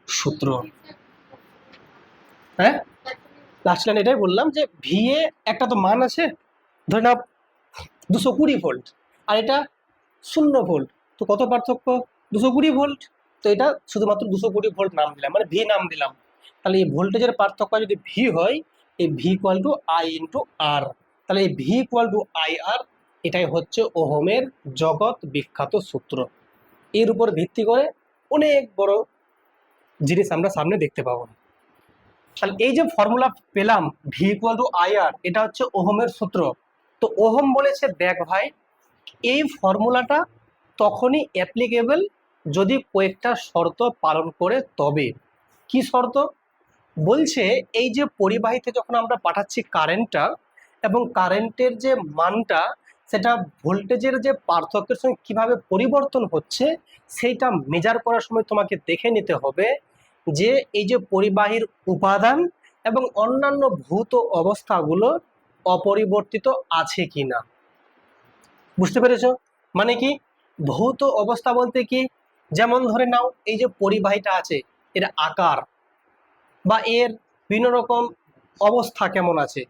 সূত্র। হ্যাঁ, লাস্ট লাইন এটাই বললাম যে ভি এ একটা তো মান আছে, ধরে নাও 220 ভোল্ট, আর এটা 0 ভোল্ট, তো কত পার্থক্য? 220 ভোল্ট। তো এটা শুধুমাত্র 220 ভোল্ট নাম দিলাম, মানে ভি নাম দিলাম। তাহলে এই ভোল্টেজের পার্থক্য যদি ভি হয়, এই V equal to I into R. তাহলে এই V equal to I R, এটাই হচ্ছে ওহমের জগৎ বিখ্যাত সূত্র। এর উপর ভিত্তি করে অনেক বড় জিনিস আমরা সামনে দেখতে পাবো। তাহলে এই যে ফর্মুলা পেলাম ভি ইকুয়াল টু আই আর, এটা হচ্ছে ওহমের সূত্র। তো ওহম বলেছে দেখ ভাই, এই ফর্মুলাটা তখনই অ্যাপ্লিকেবল যদি কয়েকটা শর্ত পালন করে। তবে কি শর্ত? বলছে এই যে পরিবাহীতে যখন আমরা পাঠাচ্ছি কারেন্টটা, এবং কারেন্টের যে মানটা সেটা ভোল্টেজের যে পার্থক্যের সঙ্গে কিভাবে পরিবর্তন হচ্ছে, সেইটা মেজার করার সময় তোমাকে দেখে নিতে হবে যে এই যে পরিবাহীর উপাদান এবং অন্যান্য ভৌত অবস্থাগুলো অপরিবর্তিত আছে কিনা। বুঝতে পেরেছো? মানে কি ভৌত অবস্থা বলতে কি? যেমন ধরে নাও এই যে পরিবাহীটা আছে, এর আকার বা এর বিভিন্ন রকম অবস্থা কেমন আছে,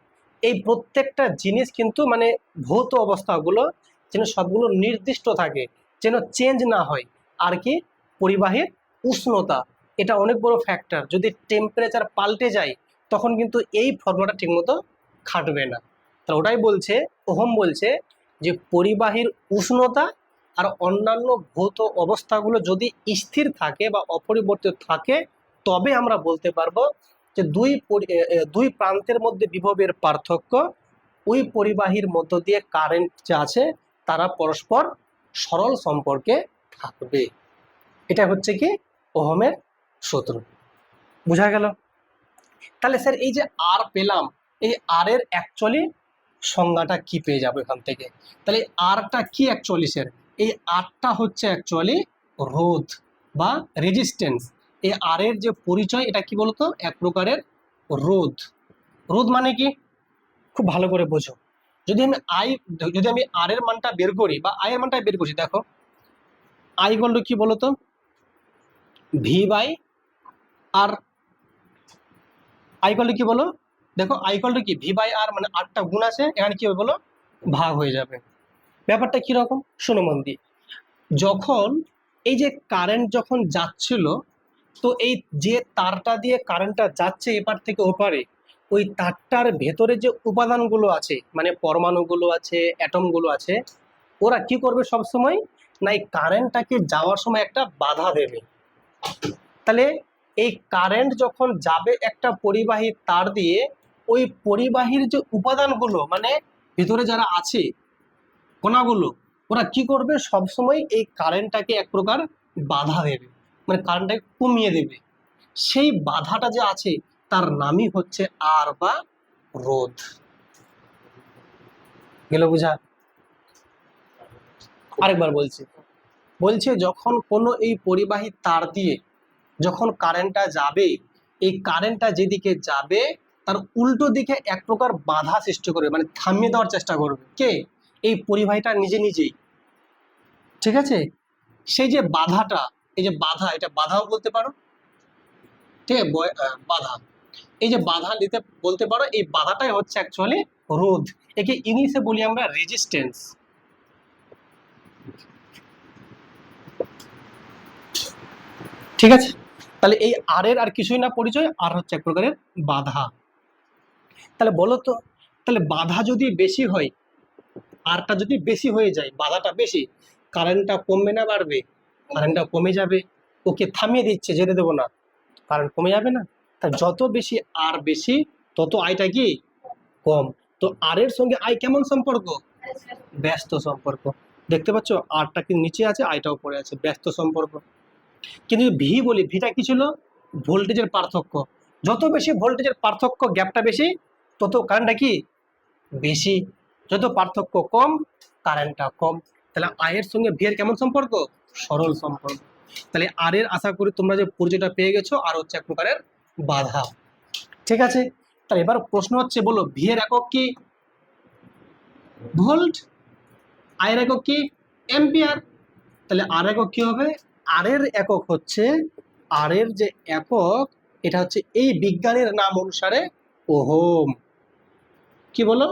এই প্রত্যেকটা জিনিস কিন্তু মানে ভৌত অবস্থাগুলো যেন সবগুলো নির্দিষ্ট থাকে, যেন চেঞ্জ না হয়। আর কি? পরিবাহীর উষ্ণতা, এটা অনেক বড় ফ্যাক্টর। যদি টেম্পারেচার পাল্টে যায় তখন কিন্তু এই ফর্মুলাটা ঠিকমতো খাটবে না। তাহলে ওটাই বলছে, ওহম বলছে যে পরিবাহীর উষ্ণতা আর অন্যান্য ভৌত অবস্থাগুলো যদি স্থির থাকে বা অপরিবর্তিত থাকে, তবে আমরা বলতে পারবো যে দুই প্রান্তের মধ্যে বিভবের পার্থক্য, ওই পরিবাহীর মধ্য দিয়ে কারেন্ট যে আছে তারা পরস্পর সরল সম্পর্কে থাকবে। এটা হচ্ছে কি ওহমের সূত্র। বোঝা গেল? তাহলে স্যার এই যে আর পেলাম, এই আর এর অ্যাকচুয়ালি সংজ্ঞাটা কি পেয়ে যাবো এখান থেকে? তাহলে আরটা কি অ্যাকচুয়ালি স্যার? এই আরটা হচ্ছে অ্যাকচুয়ালি রোধ বা রেজিস্ট্যান্স। এই আর এর যে পরিচয়, এটা কি বলতো? এক প্রকারের রোধ। রোধ মানে কি? খুব ভালো করে বোঝো। যদি আমি আর এর মানটা বের করি বা আই এর মানটা বের করছি, দেখো আই ইকুয়াল টু কি বলতো? V by R. I equal to কি বলো? দেখো আই ইকুয়াল টু কি? ভি বাই আর, মানে আরটা গুণ আছে, এখানে কি হবে বলো? ভাগ হয়ে যাবে। ব্যাপারটা কিরকম শোনো মন দিয়ে। যখন এই যে কারেন্ট যখন যাচ্ছিল, তো এই যে তারটা দিয়ে কারেন্টটা যাচ্ছে এপার থেকে ওপারে, ওই তারটার ভেতরে যে উপাদানগুলো আছে, মানে পরমাণুগুলো আছে, অ্যাটমগুলো আছে, ওরা কি করবে সব সময়? না এই কারেন্টটাকে যাওয়ার সময় একটা বাধা দেবে। তাহলে এই কারেন্ট যখন যাবে একটা পরিবাহী তার দিয়ে, ওই পরিবাহীর যে উপাদানগুলো মানে ভিতরে যারা আছে কণাগুলো, ওরা কি করবে? সবসময় এই কারেন্টটাকে এক প্রকার বাধা দেবে, মানে কারেন্টটাকে কমিয়ে দেবে। সেই বাধাটা যে আছে তার নামই হচ্ছে আর বা রোধ। গেল বুঝা? আরেকবার বলছে যখন কোনো এই পরিবাহী তার দিয়ে যখন কারেন্টটা যাবে, এই কারেন্টটা যেদিকে যাবে তার উল্টো দিকে এক প্রকার বাধা সৃষ্টি করবে, মানে থামিয়ে দেওয়ার চেষ্টা করবে। কে? এই পরিবাহীটা নিজে নিজেই। ঠিক আছে, সেই যে বাধাটা, এই যে বাধা, এটা বাধাও বলতে পারো। ঠিক আছে, বাধা, এই যে বাধা দিতে বলতে পারো, এই বাধাটাই হচ্ছে অ্যাকচুয়ালি রোধ। একে ইংলিশে বলি আমরা রেজিস্ট্যান্স। ঠিক আছে, তাহলে এই আর এর আর কিছুই না পরিচয়, আর হচ্ছে এক প্রকারের বাধা। তাহলে বলো তো, তাহলে বাধা যদি বেশি হয়, আরটা যদি বেশি হয়ে যায়, বাধাটা বেশি, কারেন্টটা কমবে না বাড়বে? কারেন্টটা কমে যাবে। ওকে থামিয়ে দিচ্ছে, যেতে দেবো না, কারণ কমে যাবে না। তা যত বেশি আর বেশি তত আয়টা কি কম। তো আর এর সঙ্গে আই কেমন সম্পর্ক? ব্যস্ত সম্পর্ক। দেখতে পাচ্ছ আরটা কি নিচে আছে, আইটা উপরে আছে, ব্যস্ত সম্পর্ক। কিন্তু ভি বলি, ভিটা কি ছিল? ভোল্টেজের পার্থক্য। যত বেশি ভোল্টেজের পার্থক্য, গ্যাপটা বেশি, তত কারেন্টটা কি বেশি। যত পার্থক্য কম, কারেন্টটা কম। তাহলে আই এর সঙ্গে ভি এর কেমন সম্পর্ক? সরল সম্পর্ক। তাহলে আর এর আশা করি তোমরা যে পরিচয়টা পেয়ে গেছো, আর হচ্ছে এক প্রকারের বাধা। ঠিক আছে, তাহলে এবার প্রশ্ন হচ্ছে, বলো ভি এর একক কি? ভোল্ট। আই এর একক কি? অ্যাম্পিয়ার। তাহলে আর একক কি হবে? আর এর একক হচ্ছে, আর এর যে একক, এটা হচ্ছে এই বিজ্ঞানের নাম অনুসারে ওহম। কি বলো?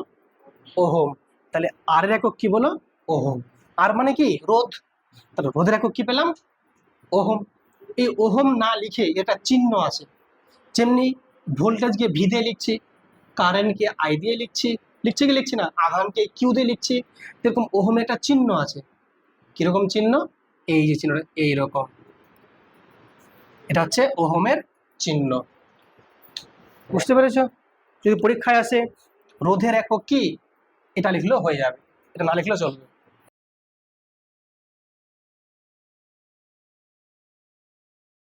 ওহম। তাহলে আর এর একক কি বলো? ওহম। আর মানে কি? রোধ। তাহলে রোধের একক কি পেলাম? ওহম। এই ওহম না লিখে এটা চিহ্ন আছে, যেমনি ভোল্টেজকে ভি দিয়ে লিখছি, কারেন্টকে আই দিয়ে লিখছি, লিখছি কি লিখছি না, আধানকে কিউ দিয়ে লিখছি, এরকম ওহমে একটা চিহ্ন আছে। কিরকম চিহ্ন? এই যে চিহ্নটা এইরকম, এটা হচ্ছে ওহমের চিহ্ন। বুঝতে পেরেছ? যদি পরীক্ষায় আসে রোধের একক কি, এটা লিখলেও হয়ে যাবে, এটা না লিখলেও চলবে।